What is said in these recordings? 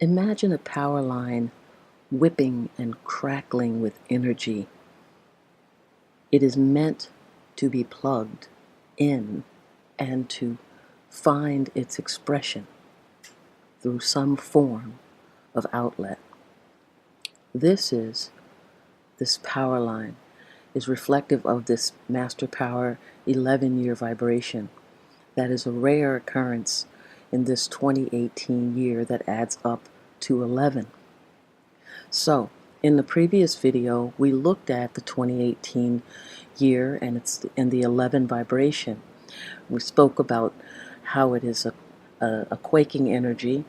Imagine a power line whipping and crackling with energy. It is meant to be plugged in and to find its expression through some form of outlet. This power line is reflective of this Master Power 11-year vibration. That is a rare occurrence in this 2018 year that adds up to 11. So, in the previous video, we looked at the 2018 year and the 11 vibration. We spoke about how it is a quaking energy,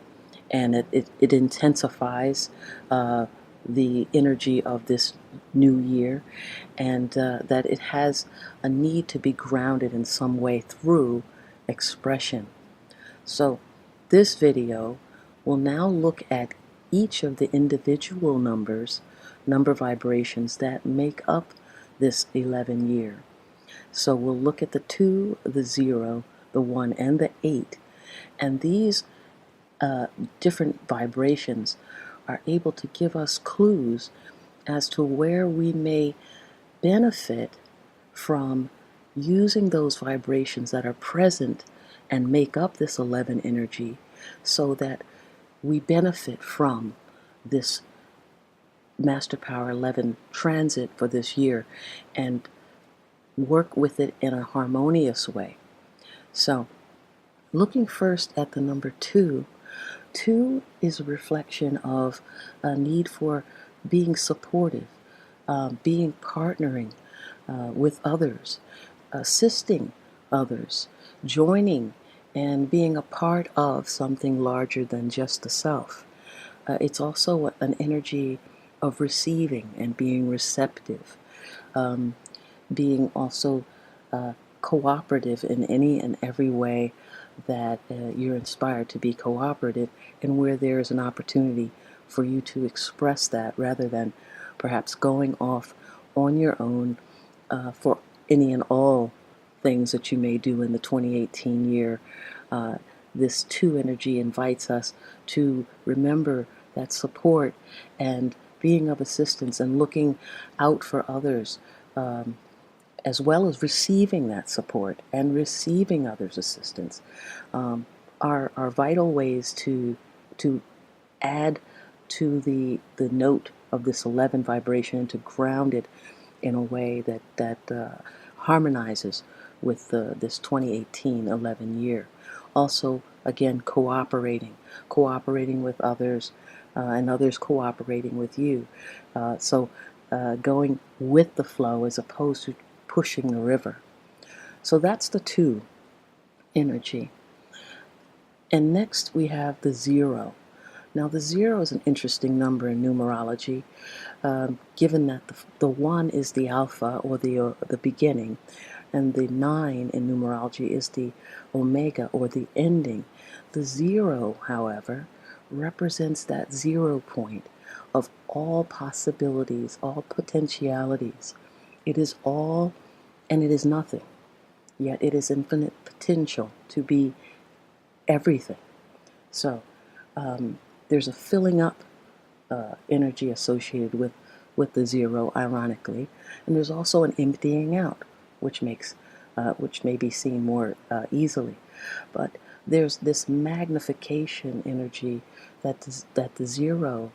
and it intensifies the energy of this new year, and that it has a need to be grounded in some way through expression. So this video will now look at each of the individual number vibrations that make up this 11 year. So we'll look at the 2, the 0, the 1, and the 8. And these different vibrations are able to give us clues as to where we may benefit from using those vibrations that are present and make up this 11 energy, so that we benefit from this Master Power 11 transit for this year and work with it in a harmonious way. So, looking first at the number 2, 2 is a reflection of a need for being supportive, being partnering with others, assisting others, joining and being a part of something larger than just the self. It's also an energy of receiving and being receptive, being also cooperative in any and every way that you're inspired to be cooperative, and where there is an opportunity for you to express that rather than perhaps going off on your own for any and all things that you may do in the 2018 year. This 2 energy invites us to remember that support and being of assistance and looking out for others, as well as receiving that support and receiving others' assistance, are vital ways to add to the note of this 11 vibration and to ground it in a way that harmonizes with this 2018 11 year. Also, again, cooperating with others, and others cooperating with you. So going with the flow as opposed to pushing the river. So that's the 2 energy. And next we have the 0. Now the 0 is an interesting number in numerology, given that the 1 is the alpha, or the beginning, and the 9 in numerology is the omega, or the ending. The 0, however, represents that 0 point of all possibilities, all potentialities. It is all and it is nothing, yet it is infinite potential to be everything. So there's a filling up energy associated with the 0, ironically, and there's also an emptying out, which may be seen more easily. But there's this magnification energy that the 0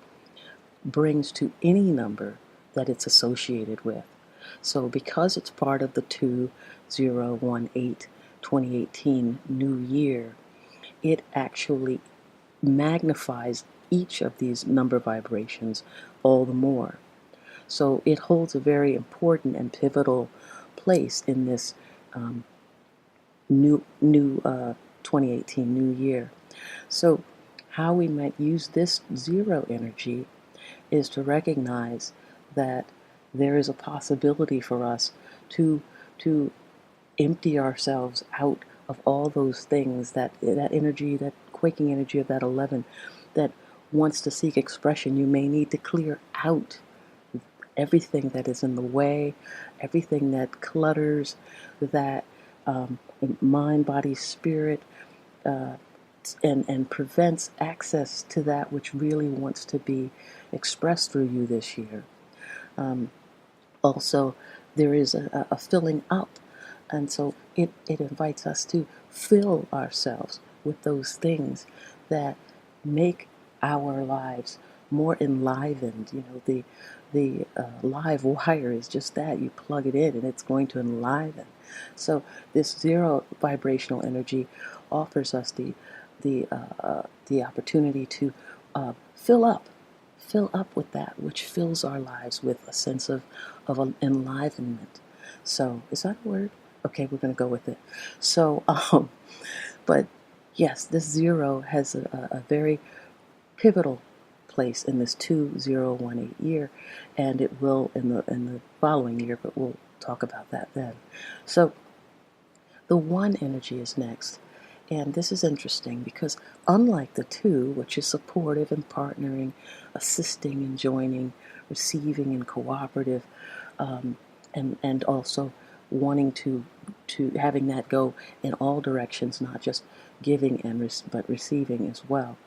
brings to any number that it's associated with. So because it's part of the 2, 0, 1, 8, 2018 new year, it actually magnifies each of these number vibrations all the more. So it holds a very important and pivotal place in this new 2018 new year. So how we might use this 0 energy is to recognize that there is a possibility for us to empty ourselves out of all those things, that energy, that quaking energy of that 11 that wants to seek expression. You may need to clear out everything that is in the way, everything that clutters, that mind, body, spirit, and prevents access to that which really wants to be expressed through you this year. Also, there is a filling up, and so it invites us to fill ourselves with those things that make our lives more enlivened. You know, the live wire is just that. You plug it in and it's going to enliven. So this zero vibrational energy offers us the opportunity to fill up with that which fills our lives with a sense of enlivenment. So, is that a word? Okay, we're going to go with it. So, but yes, this zero has a very pivotal place in this 2018 year, and it will in the following year, but we'll talk about that then. So, the one energy is next. And this is interesting because unlike the two, which is supportive and partnering, assisting and joining, receiving and cooperative, and also wanting to having that go in all directions, not just giving but receiving as well.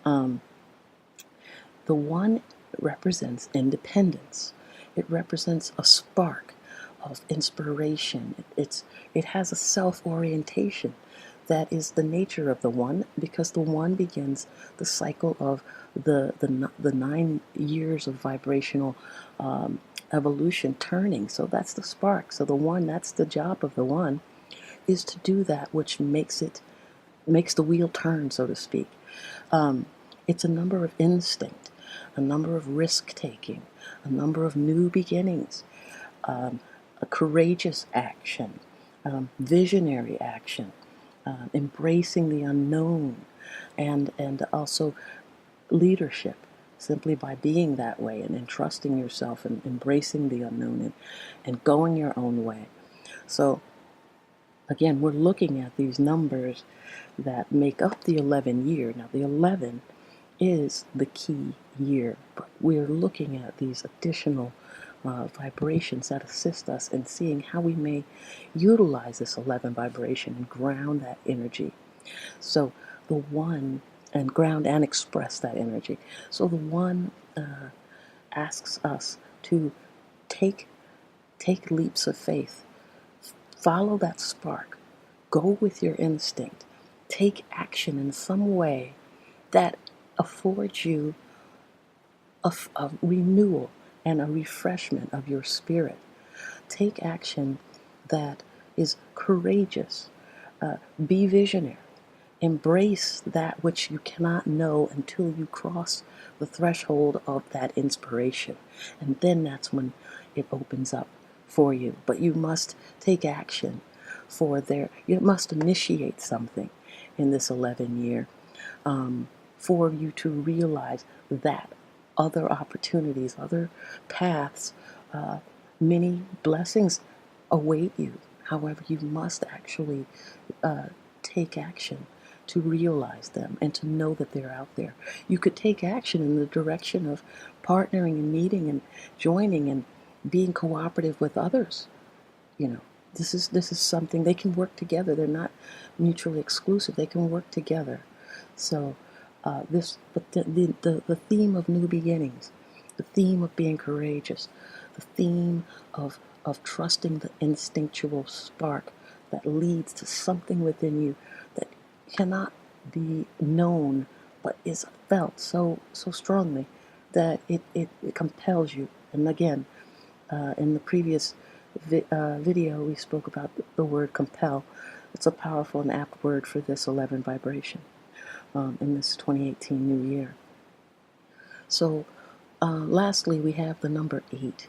The one represents independence. It represents a spark of inspiration. It has a self-orientation that is the nature of the one, because the one begins the cycle of the 9 years of vibrational evolution turning. So that's the spark. So the one, that's the job of the one, is to do that which makes the wheel turn, so to speak. It's a number of instinct, a number of risk taking, a number of new beginnings, a courageous action, visionary action, embracing the unknown, and also leadership, simply by being that way and entrusting yourself and embracing the unknown and going your own way. So again, we're looking at these numbers that make up the 11 year. Now the 11 is the key year, but we're looking at these additional vibrations that assist us in seeing how we may utilize this 11 vibration and ground that energy. So the one, and ground and express that energy. So the one asks us to take leaps of faith, follow that spark, go with your instinct, take action in some way that affords you a renewal and a refreshment of your spirit. Take action that is courageous. Be visionary. Embrace that which you cannot know until you cross the threshold of that inspiration. And then that's when it opens up for you. But you must take action you must initiate something in this 11 year for you to realize that other opportunities, other paths, many blessings await you. However, you must actually take action to realize them and to know that they're out there. You could take action in the direction of partnering and meeting and joining and being cooperative with others. You know, this is something they can work together. They're not mutually exclusive. They can work together. So but the theme of new beginnings, the theme of being courageous, the theme of trusting the instinctual spark that leads to something within you that cannot be known but is felt so strongly that it compels you. And again, in the previous video, we spoke about the word compel. It's a powerful and apt word for this 11 vibration in this 2018 new year. So lastly, we have the number 8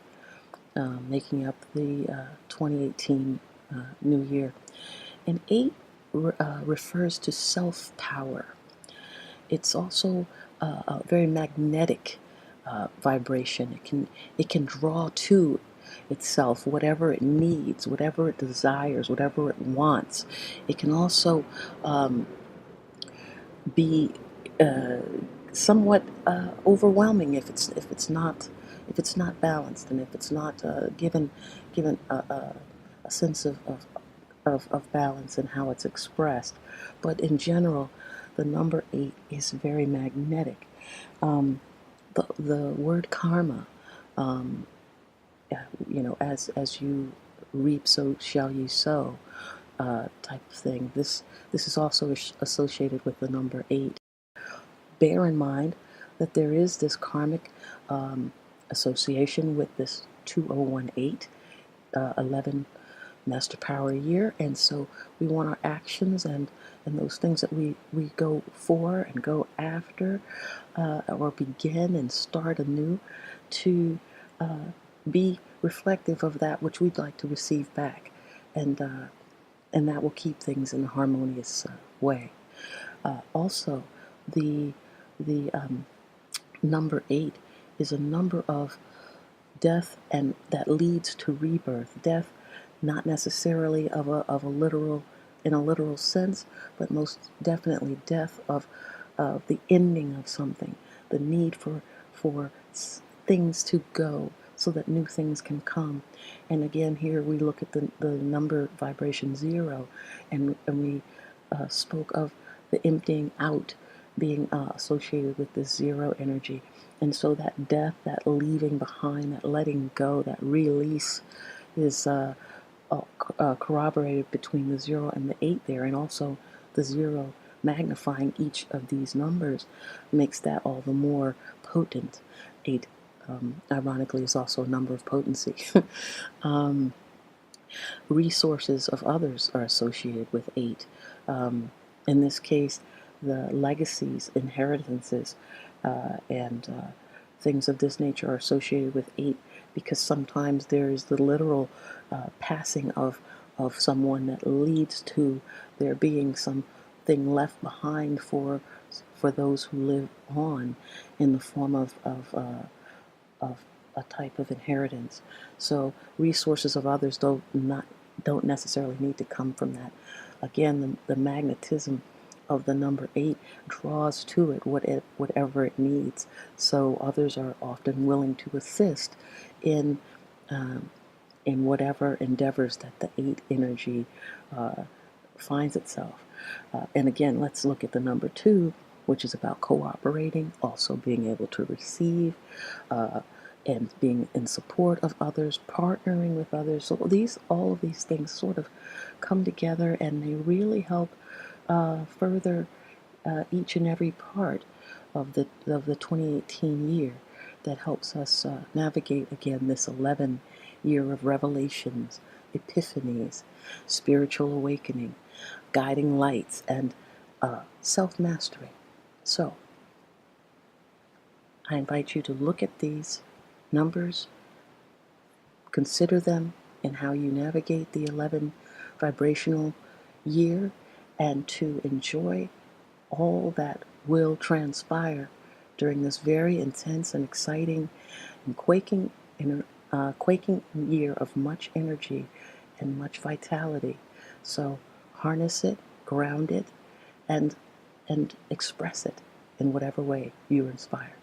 making up the 2018 new year. And 8 refers to self-power. It's also a very magnetic vibration. It can draw to itself whatever it needs, whatever it desires, whatever it wants. It can also be somewhat overwhelming if it's not balanced, and if it's not given a sense of balance and how it's expressed. But in general, the number 8 is very magnetic. The word karma, um, as you reap, so shall you sow, type of thing. This is also associated with the number 8. Bear in mind that there is this karmic association with this 2018, 11 master power year, and so we want our actions and those things that we go for and go after, or begin and start anew, to be reflective of that which we'd like to receive back, and and that will keep things in a harmonious way. Also, the the number 8 is a number of death, and that leads to rebirth. Death, not necessarily of a literal, in a literal sense, but most definitely death of the ending of something, the need for things to go so that new things can come. And again, here we look at the number vibration 0, and we spoke of the emptying out being associated with this 0 energy. And so that death, that leaving behind, that letting go, that release is corroborated between the 0 and the 8 there, and also the 0 magnifying each of these numbers makes that all the more potent. 8, ironically, is also a number of potency. Resources of others are associated with 8. In this case, the legacies, inheritances, and things of this nature are associated with 8, because sometimes there is the literal passing of someone that leads to there being something left behind for those who live on, in the form of a type of inheritance. So resources of others don't necessarily need to come from that. Again, the magnetism of the number 8 draws to it whatever it needs. So others are often willing to assist in whatever endeavors that the 8 energy finds itself. And again, let's look at the number 2, which is about cooperating, also being able to receive, and being in support of others, partnering with others. So all of these things sort of come together, and they really help further each and every part of the 2018 year, that helps us navigate again this 11 year of revelations, epiphanies, spiritual awakening, guiding lights, and self-mastery. So I invite you to look at these numbers, consider them in how you navigate the 11 vibrational year, and to enjoy all that will transpire during this very intense and exciting and quaking year of much energy and much vitality. So harness it, ground it, and express it in whatever way you're inspired.